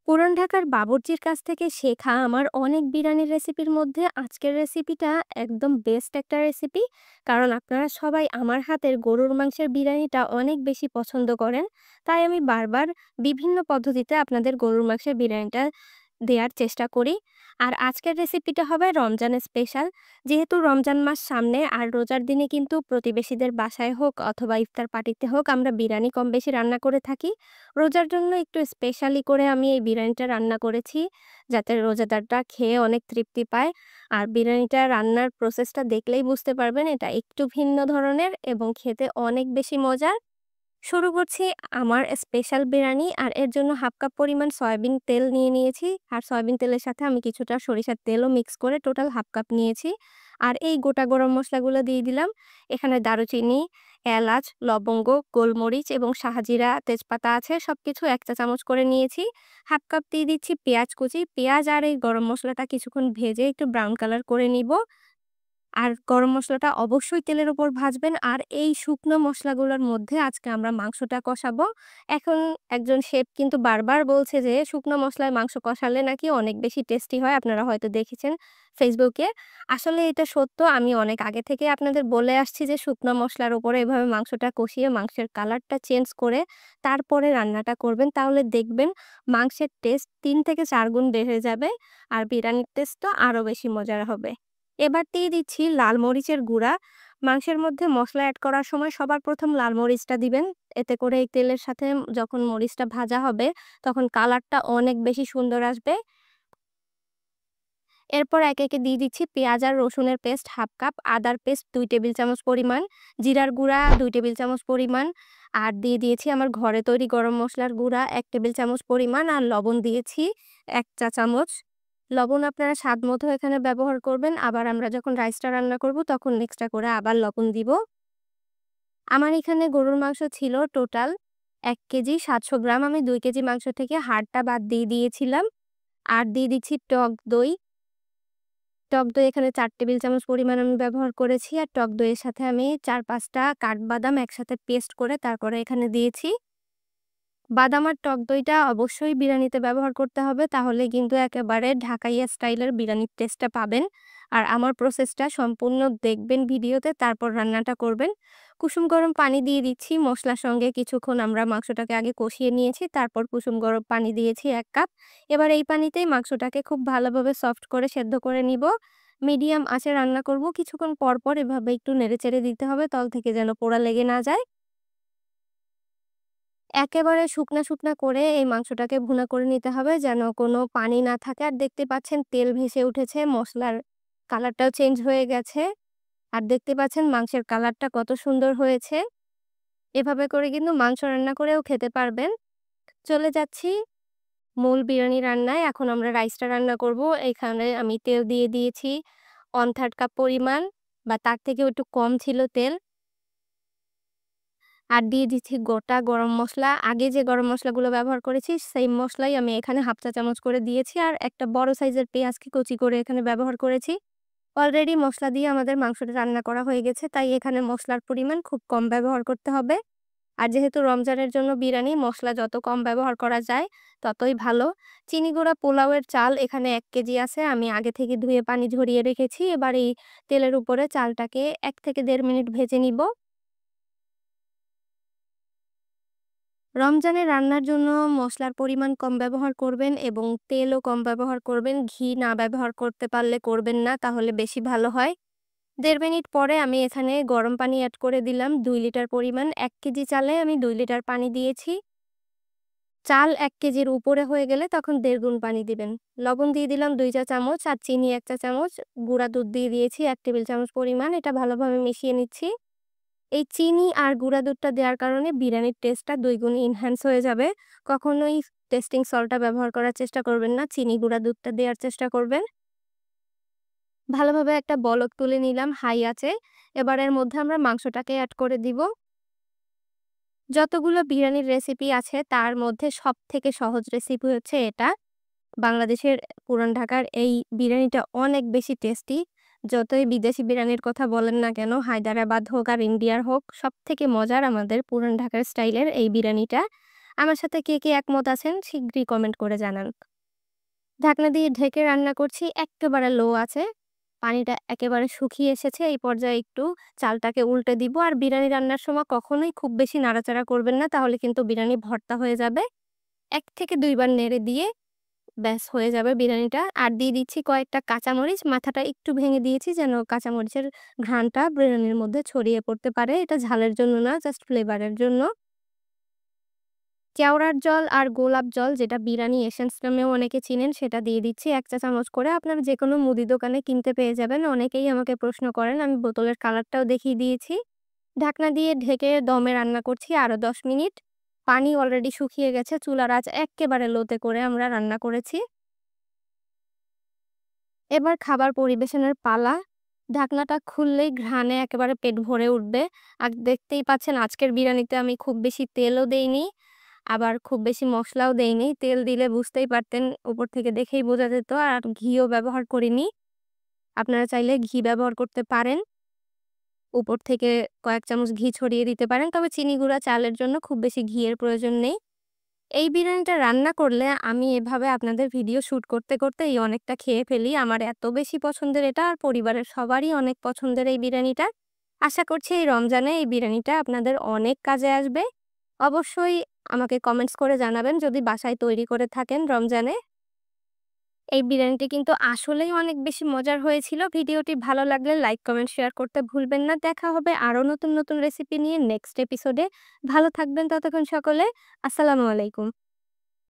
পুরান ঢাকার বাবুর্চির কাছ থেকে শেখা আমার অনেক বিরিয়ানির রেসিপির মধ্যে আজকের রেসিপিটা একদম বেস্ট একটা রেসিপি। কারণ আপনারা সবাই আমার হাতের গরুর মাংসের বিরিয়ানিটা অনেক বেশি পছন্দ করেন। তাই আমি বারবার বিভিন্ন পদ্ধতিতে আপনাদের গরুর মাংসের বিরিয়ানিটা দেয়ার চেষ্টা করি। আর আজকের রেসিপিটা হবে রমজানের স্পেশাল। যেহেতু রমজান মাস সামনে আর রোজার দিনে কিন্তু প্রতিবেশীদের বাসায় হোক অথবা ইফতার পার্টিতে হোক আমরা বিরিয়ানি কম বেশি রান্না করে থাকি। রোজার জন্য একটু স্পেশালি করে আমি এই বিরিয়ানিটা রান্না করেছি, যাতে রোজাদাররা খেয়ে অনেক তৃপ্তি পায়। আর বিরিয়ানিটা রান্নার প্রসেসটা দেখলেই বুঝতে পারবেন এটা একটু ভিন্ন ধরনের এবং খেতে অনেক বেশি মজার। শুরু করছি আমার স্পেশাল বিরিয়ানি। আর এর জন্য 1/2 কাপ পরিমাণ সয়াবিন তেল নিয়ে নিয়েছি। আর সয়াবিন তেলের সাথে আমি কিছুটা সরিষার তেলও মিক্স করে টোটাল 1/2 কাপ নিয়েছি। আর এই গোটা গরম মসলাগুলো দিয়ে দিলাম। এখানে দারুচিনি, এলাচ, লবঙ্গ, গোলমরিচ এবং শাহজিরা, তেজপাতা আছে। সবকিছু 1 চা চামচ করে নিয়েছি। 1/2 কাপ দিয়ে দিচ্ছি পেঁয়াজ কুচি। পেঁয়াজ আর এই গরম মসলাটা কিছুক্ষণ ভেজে একটু ব্রাউন কালার করে নিব। আর গরম মসলাটা অবশ্যই তেলের উপর ভাজবেন। আর এই শুকনো মসলাগুলোর মধ্যে আজকে আমরা মাংসটা কষাবো। এখন একজন শেফ কিন্তু বারবার বলছে যে শুকনো মসলায় মাংস কষালে নাকি অনেক বেশি টেস্টি হয়। আপনারা হয়তো দেখেছেন ফেসবুকে। আসলে এটা সত্য। আমি অনেক আগে থেকে আপনাদের বলে আসছি যে শুকনো মসলার উপরে এভাবে মাংসটা কষিয়ে মাংসের কালারটা চেঞ্জ করে তারপরে রান্নাটা করবেন। তাহলে দেখবেন মাংসের টেস্ট ৩ থেকে ৪ গুণ বেড়ে যাবে। আর বিরিয়ানির টেস্টও আরো বেশি মজার হবে। এবার দিয়ে দিচ্ছি লাল মরিচের গুঁড়া। মাংসের মধ্যে মসলা এড করার সময় সবার ১ম লাল মরিচটা দিবেন। এতে করে এই তেলের সাথে যখন মরিচটা ভাজা হবে, তখন কালারটা অনেক বেশি সুন্দর আসবে। এরপর একে, একে দিয়ে দিচ্ছি পেঁয়াজ আর রসুনের পেস্ট 1/2 কাপ, আদার পেস্ট ২ টেবিল চামচ পরিমাণ, জিরার গুঁড়া ২ টেবিল চামচ পরিমাণ, আর দিয়ে দিয়েছি আমার ঘরে তৈরি গরম মসলার গুঁড়া ১ টেবিল চামচ পরিমাণ, আর লবণ দিয়েছি ১ চা চামচ। লবণ আপনারা স্বাদ মতো এখানে ব্যবহার করবেন। আবার আমরা যখন রাইসটা রান্না করব তখন এক্সট্রা করে আবার লবণ দিব। আমার এখানে গরুর মাংস ছিল টোটাল ১ কেজি ৭০০ গ্রাম। আমি ২ কেজি মাংস থেকে হাড়টা বাদ দিয়ে দিয়েছিলাম। আর দিয়ে দিচ্ছি টক দই। টক দই এখানে ৪ টেবিল চামচ পরিমাণ আমি ব্যবহার করেছি। আর টক দইয়ের সাথে আমি ৪-৫ টা কাঠবাদাম একসাথে পেস্ট করে তারপরে এখানে দিয়েছি। বাদাম আর টক দইটা অবশ্যই বিরিয়ানিতে ব্যবহার করতে হবে। তাহলে কিন্তু একেবারে ঢাকাইয়া স্টাইলের বিরিয়ানির টেস্টটা পাবেন। আর আমার প্রসেসটা সম্পূর্ণ দেখবেন ভিডিওতে, তারপর রান্নাটা করবেন। কুসুম গরম পানি দিয়ে দিচ্ছি। মসলার সঙ্গে কিছুক্ষণ আমরা মাংসটাকে আগে কষিয়ে নিয়েছি। তারপর কুসুম গরম পানি দিয়েছি ১ কাপ। এবার এই পানিতেই মাংসটাকে খুব ভালোভাবে সফট করে সেদ্ধ করে নিব। মিডিয়াম আঁচে রান্না করব। কিছুক্ষণ পর, পর এভাবে একটু নেড়েচেড়ে দিতে হবে, তল থেকে যেন পোড়া লেগে না যায়। একেবারে শুকনা, শুকনা করে এই মাংসটাকে ভুনা করে নিতে হবে যেন কোনো পানি না থাকে। আর দেখতে পাচ্ছেন তেল ভেসে উঠেছে, মসলার কালারটাও চেঞ্জ হয়ে গেছে। আর দেখতে পাচ্ছেন মাংসের কালারটা কত সুন্দর হয়েছে। এভাবে করে কিন্তু মাংস রান্না করেও খেতে পারবেন। চলে যাচ্ছি মূল বিরিয়ানি রান্নায়। এখন আমরা রাইসটা রান্না করব। এখানে আমি তেল দিয়ে দিয়েছি 1/3 কাপ পরিমাণ, বা তার থেকেও একটু কম ছিল তেল। আর দিয়ে দিচ্ছি গোটা গরম মসলা। আগে যে গরম মসলাগুলো ব্যবহার করেছি সেইম মসলাই আমি এখানে 1/2 চা চামচ করে দিয়েছি। আর একটা বড় সাইজের পেঁয়াজকে কুচি করে এখানে ব্যবহার করেছি। অলরেডি মসলা দিয়ে আমাদের মাংসটা রান্না করা হয়ে গেছে, তাই এখানে মসলার পরিমাণ খুব কম ব্যবহার করতে হবে। আর যেহেতু রমজানের জন্য বিরিয়ানি, মসলা যত কম ব্যবহার করা যায় ততই ভালো। চিনি গুঁড়া পোলাওয়ের চাল এখানে ১ কেজি আছে। আমি আগে থেকে ধুয়ে পানি ঝরিয়ে রেখেছি। এবার এই তেলের উপরে চালটাকে ১ থেকে ১.৫ মিনিট ভেজে নিব। রমজানে রান্নার জন্য মসলার পরিমাণ কম ব্যবহার করবেন এবং তেলও কম ব্যবহার করবেন। ঘি না ব্যবহার করতে পারলে করবেন না, তাহলে বেশি ভালো হয়। ১.৫ মিনিট পরে আমি এখানে গরম পানি এড করে দিলাম ২ লিটার পরিমাণ। ১ কেজি চালে আমি ২ লিটার পানি দিয়েছি। চাল ১ কেজির উপরে হয়ে গেলে তখন ১.৫ গুণ পানি দিবেন। লবণ দিয়ে দিলাম ২ চা চামচ, আর চিনি ১ চা চামচ। গুঁড়া দুধ দিয়ে দিয়েছি ১ টেবিল চামচ পরিমাণ। এটা ভালোভাবে মিশিয়ে নিচ্ছি। এই চিনি আর গুঁড়া দুধটা দেওয়ার কারণে বিরিয়ানির টেস্টটা ২ গুণ এনহ্যান্স হয়ে যাবে। কখনোই টেস্টিং সল্টটা ব্যবহার করার চেষ্টা করবেন না। চিনি গুঁড়া দুধটা দেওয়ার চেষ্টা করবেন। ভালোভাবে একটা বলক তুলে নিলাম হাই আঁচে। এবার এর মধ্যে আমরা মাংসটাকে এড করে দিব। যতগুলো বিরিয়ানির রেসিপি আছে তার মধ্যে সবথেকে সহজ রেসিপি হচ্ছে এটা। বাংলাদেশের পুরান ঢাকার এই বিরিয়ানিটা অনেক বেশি টেস্টি। যতই বিদেশি বিরিয়ানির কথা বলেন না কেন, হায়দ্রাবাদ হোক আর ইন্ডিয়ার হোক, সবথেকে মজার আমাদের পুরান ঢাকার স্টাইলের এই বিরিয়ানিটা। আমার সাথে কে একমত আছেন শিগগিরই কমেন্ট করে জানান। ঢাকনা দিয়ে ঢেকে রান্না করছি এক্কেবারে লো আছে। পানিটা একেবারে শুকিয়ে এসেছে। এই পর্যায়ে একটু চালটাকে উল্টে দিব। আর বিরিয়ানি রান্নার সময় কখনোই খুব বেশি নাড়াচাড়া করবেন না, তাহলে কিন্তু বিরিয়ানি ভর্তা হয়ে যাবে। ১ থেকে ২ বার নেড়ে দিয়ে ব্যাস হয়ে যাবে বিরিয়ানিটা। আর দিয়ে দিচ্ছি কয়েকটা কাঁচামরিচ। মাথাটা একটু ভেঙে দিয়েছি যেন কাঁচামরিচের ঘ্রাণটা বিরিয়ানির মধ্যে ছড়িয়ে পড়তে পারে। এটা ঝালের জন্য না, জাস্ট ফ্লেভারের জন্য। কেওড়ার জল আর গোলাপ জল, যেটা বিরিয়ানি এসেন্স নামেও অনেকে চিনেন, সেটা দিয়ে দিচ্ছি ১ চা চামচ করে। আপনারা যেকোনো মুদি দোকানে কিনতে পেয়ে যাবেন। অনেকেই আমাকে প্রশ্ন করেন, আমি বোতলের কালারটাও দেখিয়ে দিয়েছি। ঢাকনা দিয়ে ঢেকে দমে রান্না করছি আরো ১০ মিনিট। পানি অলরেডি শুকিয়ে গেছে। চুলার আঁচ এক্কেবারে লোতে করে আমরা রান্না করেছি। এবার খাবার পরিবেশনের পালা। ঢাকনাটা খুললেই ঘ্রাণে একেবারে পেট ভরে উঠবে। আর দেখতেই পাচ্ছেন আজকের বিরিয়ানিতে আমি খুব বেশি তেলও দেইনি, আবার খুব বেশি মসলাও দেইনি। তেল দিলে বুঝতেই পারতেন, উপর থেকে দেখেই বোঝা যেত। আর ঘিও ব্যবহার করিনি। আপনারা চাইলে ঘি ব্যবহার করতে পারেন। উপর থেকে কয়েক চামচ ঘি ছড়িয়ে দিতে পারেন। তবে চিনি গুঁড়া চালের জন্য খুব বেশি ঘিয়ের প্রয়োজন নেই। এই বিরিয়ানিটা রান্না করলে আমি এভাবে আপনাদের ভিডিও শুট করতেই অনেকটা খেয়ে ফেলি। আমার এত বেশি পছন্দের এটা, আর পরিবারের সবারই অনেক পছন্দের এই বিরিয়ানিটা। আশা করছি এই রমজানে এই বিরিয়ানিটা আপনাদের অনেক কাজে আসবে। অবশ্যই আমাকে কমেন্টস করে জানাবেন যদি বাসায় তৈরি করে থাকেন রমজানে। এই বিরিয়ানিটি কিন্তু আসলেই অনেক বেশি মজার হয়েছিল। ভিডিওটি ভালো লাগলে লাইক, কমেন্ট, শেয়ার করতে ভুলবেন না। দেখা হবে আরো নতুন রেসিপি নিয়ে নেক্সট এপিসোডে। ভালো থাকবেন ততক্ষণ সকলে। আসসালামু আলাইকুম।